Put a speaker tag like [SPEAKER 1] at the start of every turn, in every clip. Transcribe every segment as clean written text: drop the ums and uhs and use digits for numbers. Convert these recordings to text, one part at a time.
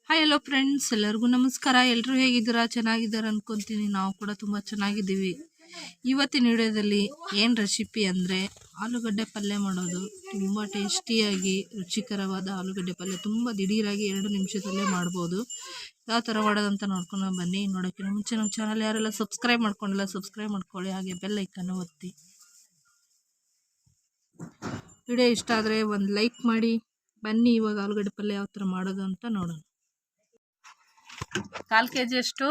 [SPEAKER 1] Hi hello friends, ಎಲ್ಲರಿಗೂ ನಮಸ್ಕಾರ. ಎಲ್ಲರೂ ಹೇಗಿದ್ದೀರಾ? ಚೆನ್ನಾಗಿದ್ದಾರೆ ಅನ್ಕೊಂತೀನಿ. ನಾವು ಕೂಡ ತುಂಬ ಚೆನ್ನಾಗಿದ್ದೀವಿ. ಇವತ್ತಿನ ವಿಡಿಯೋದಲ್ಲಿ ಏನು ರೆಸಿಪಿ ಅಂದರೆ ಆಲೂಗಡ್ಡೆ ಪಲ್ಯ ಮಾಡೋದು. ತುಂಬ ಟೇಸ್ಟಿಯಾಗಿ ರುಚಿಕರವಾದ ಆಲೂಗಡ್ಡೆ ಪಲ್ಯ ತುಂಬ ದಿಢೀರಾಗಿ 2 ನಿಮಿಷದಲ್ಲೇ ಮಾಡ್ಬೋದು. ಯಾವ ಥರ ಮಾಡೋದಂತ ನೋಡ್ಕೊಂಡು ಬನ್ನಿ. ನೋಡೋಕ್ಕಿಂತ ಮುಂಚೆ ನಮ್ಮ ಚಾನಲ್ ಯಾರೆಲ್ಲ ಸಬ್ಸ್ಕ್ರೈಬ್ ಮಾಡ್ಕೊಂಡಿಲ್ಲ ಸಬ್ಸ್ಕ್ರೈಬ್ ಮಾಡ್ಕೊಳ್ಳಿ, ಹಾಗೆ ಬೆಲ್ ಐಕನ್ ಒತ್ತಿ. ವಿಡಿಯೋ ಇಷ್ಟ ಆದರೆ ಒಂದು ಲೈಕ್ ಮಾಡಿ. ಬನ್ನಿ ಇವಾಗ ಆಲೂಗಡ್ಡೆ ಪಲ್ಯ ಯಾವ ಥರ ಮಾಡೋದು ಅಂತ ನೋಡೋಣ. 1/4 kg ಅಷ್ಟು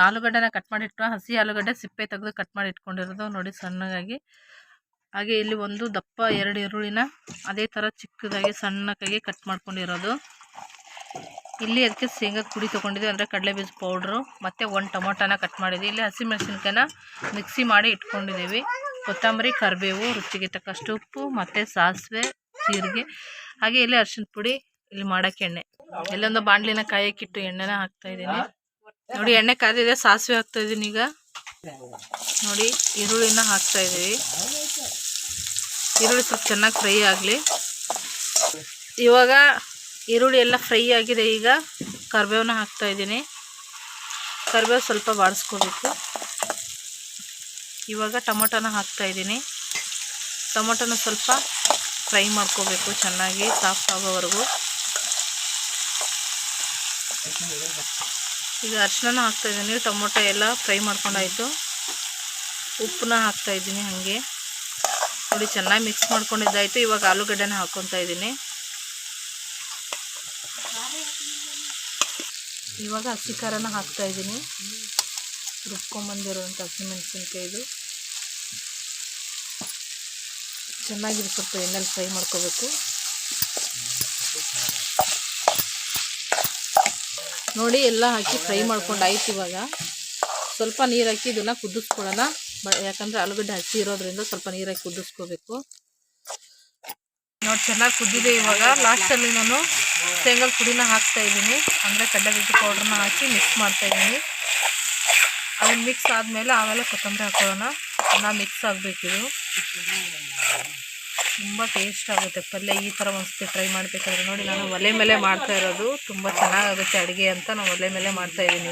[SPEAKER 1] ಆಲೂಗಡ್ಡೆನ ಕಟ್ ಮಾಡಿ ಹಸಿ ಆಲೂಗಡ್ಡೆ ಸಿಪ್ಪೆ ತೆಗೆದು ಕಟ್ ಮಾಡಿ ಇಟ್ಕೊಂಡಿರೋದು ನೋಡಿ ಸಣ್ಣಗಾಗಿ. ಹಾಗೆ ಇಲ್ಲಿ ಒಂದು ದಪ್ಪ 2 ಈರುಳ್ಳಿನ ಅದೇ ಥರ ಚಿಕ್ಕದಾಗಿ ಸಣ್ಣಕ್ಕಾಗಿ ಕಟ್ ಮಾಡ್ಕೊಂಡಿರೋದು. ಇಲ್ಲಿ ಅದಕ್ಕೆ ಶೇಂಗಾ ಪುಡಿ ತೊಗೊಂಡಿದ್ವಿ, ಅಂದರೆ ಕಡಲೆಬೀಜ ಪೌಡ್ರು, ಮತ್ತು 1 ಟೊಮೊಟೊನ ಕಟ್ ಮಾಡಿದ್ವಿ. ಇಲ್ಲಿ ಹಸಿಮೆಣಸಿನ್ಕಾಯಿನ ಮಿಕ್ಸಿ ಮಾಡಿ ಇಟ್ಕೊಂಡಿದ್ದೀವಿ. ಕೊತ್ತಂಬರಿ, ಕರಿಬೇವು, ರುಚಿಗೆ ತಕ್ಕಷ್ಟು ಉಪ್ಪು, ಮತ್ತು ಸಾಸಿವೆ, ಜೀರಿಗೆ, ಹಾಗೆ ಇಲ್ಲಿ ಅರಿಶಿನ ಪುಡಿ, ಇಲ್ಲಿ ಮಾಡೋಕ್ಕೆ ಎಣ್ಣೆ. ಇಲ್ಲೊಂದು ಬಾಣಲಿನ ಕಾಯಕ್ಕಿಟ್ಟು ಎಣ್ಣೆನ ಹಾಕ್ತಾ ಇದ್ದೀನಿ. ನೋಡಿ ಎಣ್ಣೆ ಕಾದಿದೆ, ಸಾಸಿವೆ ಹಾಕ್ತಾ ಇದ್ದೀನಿ. ಈಗ ನೋಡಿ ಈರುಳ್ಳಿನ ಹಾಕ್ತಾ ಇದ್ದೀವಿ. ಈರುಳ್ಳಿ ಸ್ವಲ್ಪ ಚೆನ್ನಾಗಿ ಫ್ರೈ ಆಗಲಿ. ಇವಾಗ ಈರುಳ್ಳಿ ಎಲ್ಲ ಫ್ರೈ ಆಗಿದೆ. ಈಗ ಕರಿಬೇವನ್ನ ಹಾಕ್ತಾ ಇದ್ದೀನಿ. ಕರಿಬೇವು ಸ್ವಲ್ಪ ಬಾಡಿಸ್ಕೋಬೇಕು. ಇವಾಗ ಟೊಮೊಟೊನ ಹಾಕ್ತಾ ಇದ್ದೀನಿ. ಟೊಮೊಟೊನ ಸ್ವಲ್ಪ ಫ್ರೈ ಮಾಡ್ಕೋಬೇಕು ಚೆನ್ನಾಗಿ, ಸಾಫ್ಟ್ ಆಗೋವರೆಗೂ. ಈಗ ಅರಿಶಿನ ಹಾಕ್ತಾ ಇದ್ದೀನಿ. ಟೊಮೊಟೊ ಎಲ್ಲ ಫ್ರೈ ಮಾಡ್ಕೊಂಡಾಯಿತು. ಉಪ್ಪನ್ನ ಹಾಕ್ತಾ ಇದ್ದೀನಿ. ಹಾಗೆ ನೋಡಿ ಚೆನ್ನಾಗಿ ಮಿಕ್ಸ್ ಮಾಡ್ಕೊಂಡಿದ್ದಾಯಿತು. ಇವಾಗ ಆಲೂಗಡ್ಡೆನ ಹಾಕ್ಕೊತಾ ಇದ್ದೀನಿ. ಇವಾಗ ಹಸಿ ಖಾರನ ಹಾಕ್ತಾ ಇದ್ದೀನಿ. ರುಬ್ಕೊಂಬಂದಿರೋಂಥ ಹಸಿಮೆಣಸಿನ್ಕಾಯಿದು ಚೆನ್ನಾಗಿ ಸ್ವಲ್ಪ ಎಣ್ಣೆಲಿ ಫ್ರೈ ಮಾಡ್ಕೋಬೇಕು. ನೋಡಿ ಎಲ್ಲ ಹಾಕಿ ಫ್ರೈ ಮಾಡ್ಕೊಂಡಾಯ್ತು. ಇವಾಗ ಸ್ವಲ್ಪ ನೀರು ಹಾಕಿ ಇದನ್ನು ಕುದಿಸ್ಕೊಳ್ಳೋಣ. ಯಾಕಂದರೆ ಆಲೂಗಡ್ಡೆ ಹಸಿ ಇರೋದ್ರಿಂದ ಸ್ವಲ್ಪ ನೀರು ಹಾಕಿ ಕುದಿಸ್ಕೋಬೇಕು. ನೋಡಿ ಚೆನ್ನಾಗಿ ಕುದ್ದಿದೆ. ಇವಾಗ ಲಾಸ್ಟಲ್ಲಿ ನಾನು ಶೇಂಗಾ ಪುಡಿನ ಹಾಕ್ತಾ ಇದ್ದೀನಿ, ಅಂದರೆ ಕಡಲೆಬೀಜ ಪೌಡ್ರನ್ನ ಹಾಕಿ ಮಿಕ್ಸ್ ಮಾಡ್ತಾ ಇದ್ದೀನಿ. ಅದನ್ನು ಮಿಕ್ಸ್ ಆದಮೇಲೆ ಆಮೇಲೆ ಕೊತ್ತಂಬರಿ ಹಾಕೊಳ್ಳೋಣ. ಚೆನ್ನಾಗಿ ಮಿಕ್ಸ್ ಆಗಬೇಕಿದು. ತುಂಬ ಟೇಸ್ಟ್ ಆಗುತ್ತೆ ಪಲ್ಯ. ಈ ಥರ ಒಂದ್ಸತಿ ಟ್ರೈ ಮಾಡಬೇಕಾದ್ರೆ ನೋಡಿ, ನಾನು ಒಲೆ ಮೇಲೆ ಮಾಡ್ತಾ ಇರೋದು. ತುಂಬ ಚೆನ್ನಾಗಾಗುತ್ತೆ ಅಡುಗೆ ಅಂತ ನಾನು ಒಲೆ ಮೇಲೆ ಮಾಡ್ತಾ ಇದ್ದೀನಿ.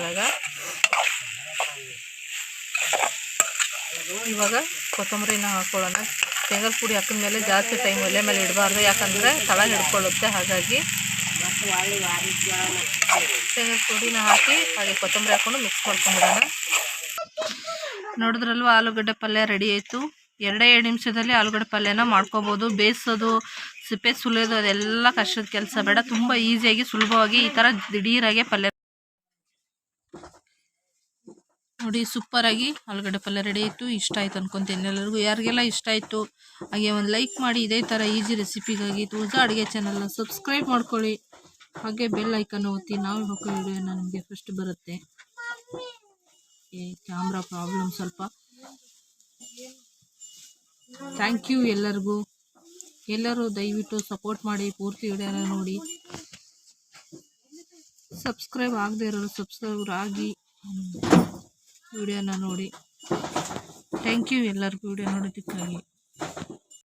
[SPEAKER 1] ಇವಾಗ ಕೊತ್ತಂಬರಿನ ಹಾಕೊಳ್ಳೋಣ. ಶೇಂಗಾ ಪುಡಿ ಹಾಕಿದ್ಮೇಲೆ ಜಾಸ್ತಿ ಟೈಮ್ ಒಲೆ ಮೇಲೆ ಇಡಬಾರ್ದು, ಯಾಕಂದರೆ ತಳ ಹಿಡ್ಕೊಳ್ಳುತ್ತೆ. ಹಾಗಾಗಿ ಶೇಂಗಾ ಪುಡಿನ ಹಾಕಿ ಹಾಗೆ ಕೊತ್ತಂಬರಿ ಹಾಕ್ಕೊಂಡು ಮಿಕ್ಸ್ ಮಾಡ್ಕೊಂಡ್ಬಿಡೋಣ. ನೋಡಿದ್ರಲ್ವ, ಆಲೂಗಡ್ಡೆ ಪಲ್ಯ ರೆಡಿ ಆಯಿತು. 2 ನಿಮಿಷದಲ್ಲಿ ಆಲೂಗಡ್ಡೆ ಪಲ್ಯನ ಮಾಡ್ಕೋಬೋದು. ಬೇಯಿಸೋದು, ಸಿಪ್ಪೆ ಸುಲಿಯೋದು ಅದೆಲ್ಲ ಕಷ್ಟದ ಕೆಲಸ ಬೇಡ. ತುಂಬ ಈಸಿಯಾಗಿ ಸುಲಭವಾಗಿ ಈ ಥರ ದಿಢೀರಾಗೆ ಪಲ್ಯ ನೋಡಿ. ಸೂಪರಾಗಿ ಆಲೂಗಡ್ಡೆ ಪಲ್ಯ ರೆಡಿ ಆಯಿತು. ಇಷ್ಟ ಆಯ್ತು ಅನ್ಕೊತೀನಿ ಎಲ್ಲರಿಗೂ. ಯಾರಿಗೆಲ್ಲ ಇಷ್ಟ ಆಯಿತು ಹಾಗೆ ಒಂದು ಲೈಕ್ ಮಾಡಿ. ಇದೇ ಥರ ಈಸಿ ರೆಸಿಪಿಗಾಗಿ ತುಳಜಾ ಅಡುಗೆ ಚಾನಲ್ನ ಸಬ್ಸ್ಕ್ರೈಬ್ ಮಾಡ್ಕೊಳ್ಳಿ, ಹಾಗೆ ಬೆಲ್ ಐಕನ್ ಒತ್ತಿ. ನಾವು ಹಾಕೋ ವಿಡಿಯೋನ ನಿಮಗೆ ಫಸ್ಟ್ ಬರುತ್ತೆ. ಕ್ಯಾಮ್ರಾ ಪ್ರಾಬ್ಲಮ್ ಸ್ವಲ್ಪ. ಥ್ಯಾಂಕ್ ಯು ಎಲ್ಲರಿಗೂ. ಎಲ್ಲರೂ ದಯವಿಟ್ಟು ಸಪೋರ್ಟ್ ಮಾಡಿ, ಪೂರ್ತಿ ವಿಡಿಯೋನ ನೋಡಿ. ಸಬ್ಸ್ಕ್ರೈಬ್ ಆಗದೆ ಇರೋರು ಸಬ್ಸ್ಕ್ರೈಬ್ ಆಗಿ ವಿಡಿಯೋನ ನೋಡಿ. ಥ್ಯಾಂಕ್ ಯು ಎಲ್ಲರಿಗೂ ವಿಡಿಯೋ ನೋಡೋದಕ್ಕಾಗಿ.